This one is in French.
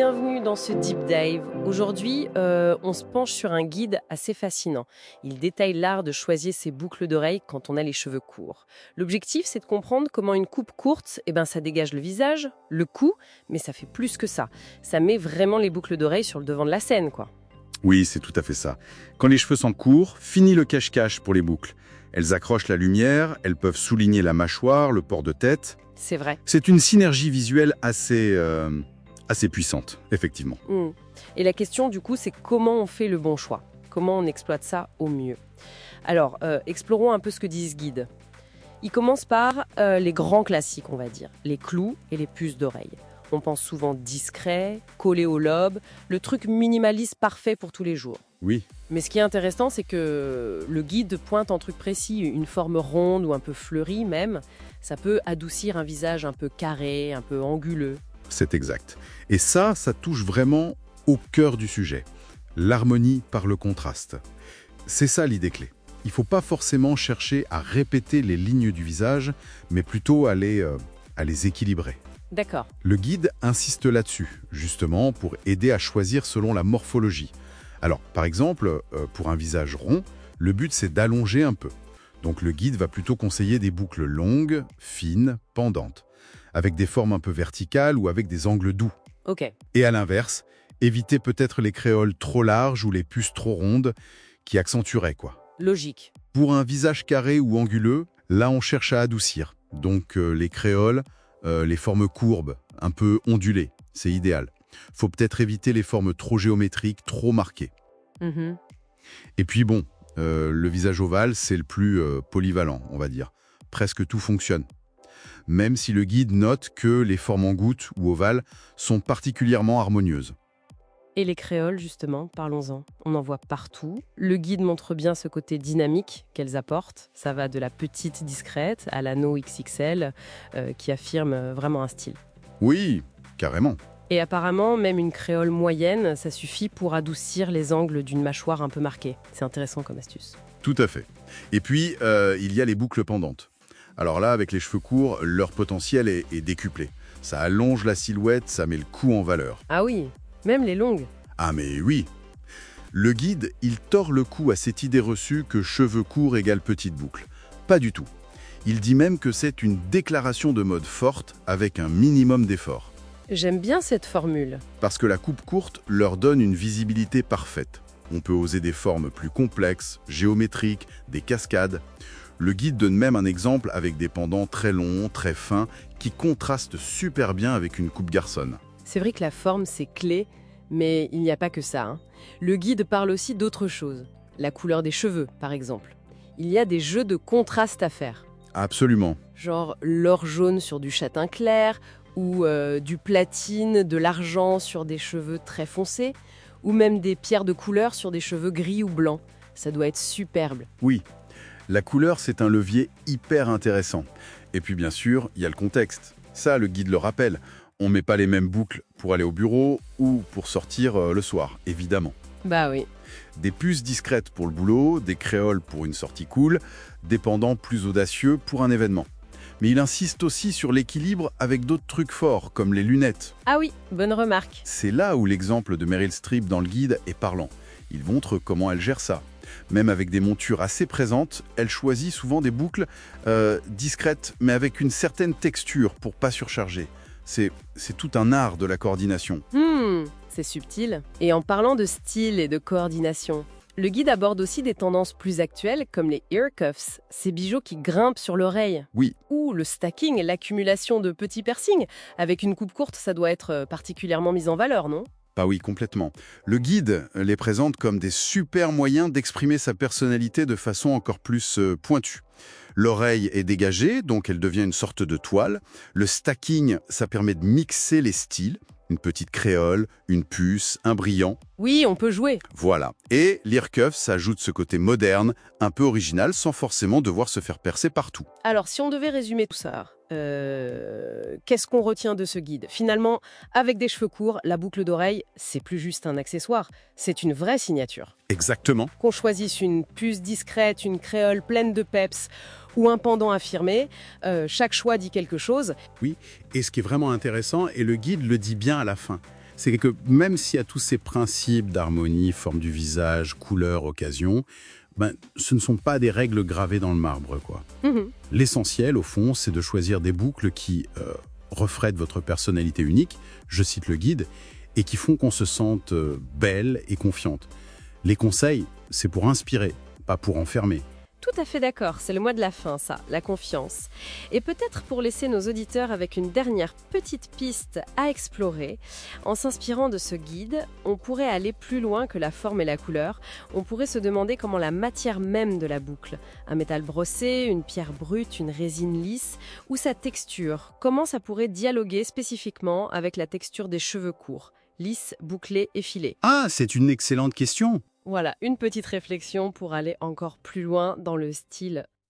bienvenue dans ce Deep Dive. Aujourd'hui, on se penche sur un guide assez fascinant. Il détaille l'art de choisir ses boucles d'oreilles quand on a les cheveux courts. L'objectif, c'est de comprendre comment une coupe courte, ça dégage le visage, le cou, mais ça fait plus que ça. Ça met vraiment les boucles d'oreilles sur le devant de la scène, quoi. Oui, c'est tout à fait ça. Quand les cheveux sont courts, fini le cache-cache pour les boucles. Elles accrochent la lumière, elles peuvent souligner la mâchoire, le port de tête. C'est vrai. C'est une synergie visuelle assez puissante, effectivement. Et la question, du coup, c'est comment on fait le bon choix? Comment on exploite ça au mieux? Alors, explorons un peu ce que dit ce guide. Il commence par les grands classiques, on va dire, les clous et les puces d'oreille. On pense souvent discret, collé au lobe, le truc minimaliste parfait pour tous les jours. Oui. Mais ce qui est intéressant, c'est que le guide pointe un truc précis, une forme ronde ou un peu fleurie même. Ça peut adoucir un visage un peu carré, un peu anguleux. C'est exact. Et ça touche vraiment au cœur du sujet. L'harmonie par le contraste. C'est ça l'idée clé. Il ne faut pas forcément chercher à répéter les lignes du visage, mais plutôt à les équilibrer. D'accord. Le guide insiste là-dessus, justement pour aider à choisir selon la morphologie. Alors, par exemple, pour un visage rond, le but c'est d'allonger un peu. Donc le guide va plutôt conseiller des boucles longues, fines, pendantes, avec des formes un peu verticales ou avec des angles doux. Ok. Et à l'inverse, éviter peut-être les créoles trop larges ou les puces trop rondes qui accentueraient, quoi. Logique. Pour un visage carré ou anguleux, là on cherche à adoucir. Donc les créoles, les formes courbes, un peu ondulées, c'est idéal. Faut peut-être éviter les formes trop géométriques, trop marquées. Et puis bon, le visage ovale, c'est le plus polyvalent, on va dire. Presque tout fonctionne. Même si le guide note que les formes en goutte ou ovales sont particulièrement harmonieuses. Et les créoles, justement, parlons-en. On en voit partout. Le guide montre bien ce côté dynamique qu'elles apportent. Ça va de la petite discrète à l'anneau XXL qui affirme vraiment un style. Oui, carrément. Et apparemment, même une créole moyenne, ça suffit pour adoucir les angles d'une mâchoire un peu marquée. C'est intéressant comme astuce. Tout à fait. Et puis, il y a les boucles pendantes. Alors là, avec les cheveux courts, leur potentiel est décuplé. Ça allonge la silhouette, ça met le cou en valeur. Ah oui, même les longues. Ah mais oui. Le guide, il tord le cou à cette idée reçue que cheveux courts égale petite boucle. Pas du tout. Il dit même que c'est une déclaration de mode forte avec un minimum d'effort. J'aime bien cette formule. Parce que la coupe courte leur donne une visibilité parfaite. On peut oser des formes plus complexes, géométriques, des cascades. Le guide donne même un exemple avec des pendants très longs, très fins, qui contrastent super bien avec une coupe garçonne. C'est vrai que la forme, c'est clé, mais il n'y a pas que ça. Le guide parle aussi d'autres choses. La couleur des cheveux, par exemple. Il y a des jeux de contraste à faire. Absolument. Genre l'or jaune sur du châtain clair, ou du platine, de l'argent sur des cheveux très foncés, ou même des pierres de couleur sur des cheveux gris ou blancs. Ça doit être superbe. Oui, la couleur, c'est un levier hyper intéressant. Et puis bien sûr, il y a le contexte. Ça, le guide le rappelle. On ne met pas les mêmes boucles pour aller au bureau ou pour sortir le soir, évidemment. Bah oui. Des puces discrètes pour le boulot, des créoles pour une sortie cool, des pendants plus audacieux pour un événement. Mais il insiste aussi sur l'équilibre avec d'autres trucs forts, comme les lunettes. Ah oui, bonne remarque. C'est là où l'exemple de Meryl Streep dans le guide est parlant. Il montre comment elle gère ça. Même avec des montures assez présentes, elle choisit souvent des boucles discrètes, mais avec une certaine texture pour pas surcharger. C'est tout un art de la coordination. C'est subtil. Et en parlant de style et de coordination, le guide aborde aussi des tendances plus actuelles comme les ear cuffs, ces bijoux qui grimpent sur l'oreille. Oui. Ou le stacking, l'accumulation de petits piercings. Avec une coupe courte, ça doit être particulièrement mis en valeur, non ? Bah oui, complètement. Le guide les présente comme des super moyens d'exprimer sa personnalité de façon encore plus pointue. L'oreille est dégagée, donc elle devient une sorte de toile. Le stacking, ça permet de mixer les styles. Une petite créole, une puce, un brillant. Oui, on peut jouer. Voilà. Et l'ear cuff, ça ajoute ce côté moderne, un peu original, sans forcément devoir se faire percer partout. Alors, si on devait résumer tout ça, qu'est-ce qu'on retient de ce guide? Finalement, avec des cheveux courts, la boucle d'oreille, c'est plus juste un accessoire, c'est une vraie signature. Exactement. Qu'on choisisse une puce discrète, une créole pleine de peps ou un pendant affirmé, chaque choix dit quelque chose. Oui, et ce qui est vraiment intéressant, et le guide le dit bien à la fin, C'est que même s'il y a tous ces principes d'harmonie, forme du visage, couleur, occasion, ce ne sont pas des règles gravées dans le marbre, quoi. Mhm. L'essentiel, au fond, c'est de choisir des boucles qui reflètent votre personnalité unique, je cite le guide, et qui font qu'on se sente belle et confiante. Les conseils, c'est pour inspirer, pas pour enfermer. Tout à fait d'accord, c'est le mot de la fin, ça, la confiance. Et peut-être pour laisser nos auditeurs avec une dernière petite piste à explorer, en s'inspirant de ce guide, on pourrait aller plus loin que la forme et la couleur. On pourrait se demander comment la matière même de la boucle, un métal brossé, une pierre brute, une résine lisse, ou sa texture, comment ça pourrait dialoguer spécifiquement avec la texture des cheveux courts, lisses, bouclés et filés. Ah, c'est une excellente question. Voilà, une petite réflexion pour aller encore plus loin dans le style